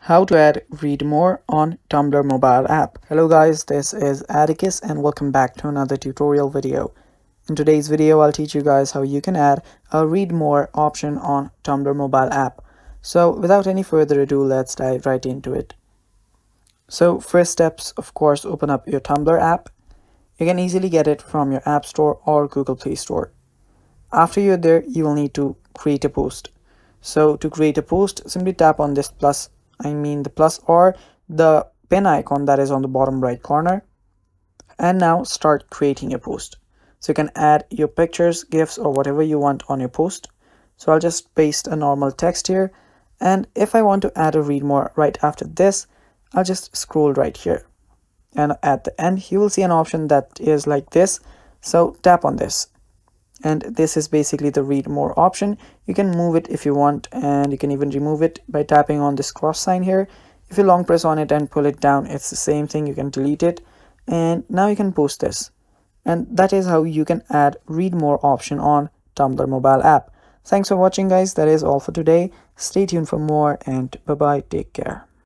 How to add read more on Tumblr mobile app. Hello guys, this is Atticus and welcome back to another tutorial video. In today's video, I'll teach you guys how you can add a read more option on Tumblr mobile app. So without any further ado, let's dive right into it. So first steps, of course, open up your Tumblr app. You can easily get it from your App Store or Google Play Store. After you're there, you will need to create a post. So to create a post, simply tap on this the plus or the pen icon that is on the bottom right corner, and now start creating a post. So you can add your pictures, gifs, or whatever you want on your post. So I'll just paste a normal text here, and if I want to add a read more right after this, I'll just scroll right here, and at the end you will see an option that is like this. So tap on this, and this is basically the read more option. You can move it if you want, and you can even remove it by tapping on this cross sign here. If you long press on it and pull it down, it's the same thing. You can delete it, and now you can post this. And that is how you can add read more option on Tumblr mobile app. Thanks for watching guys. That is all for today. Stay tuned for more, and bye bye, take care.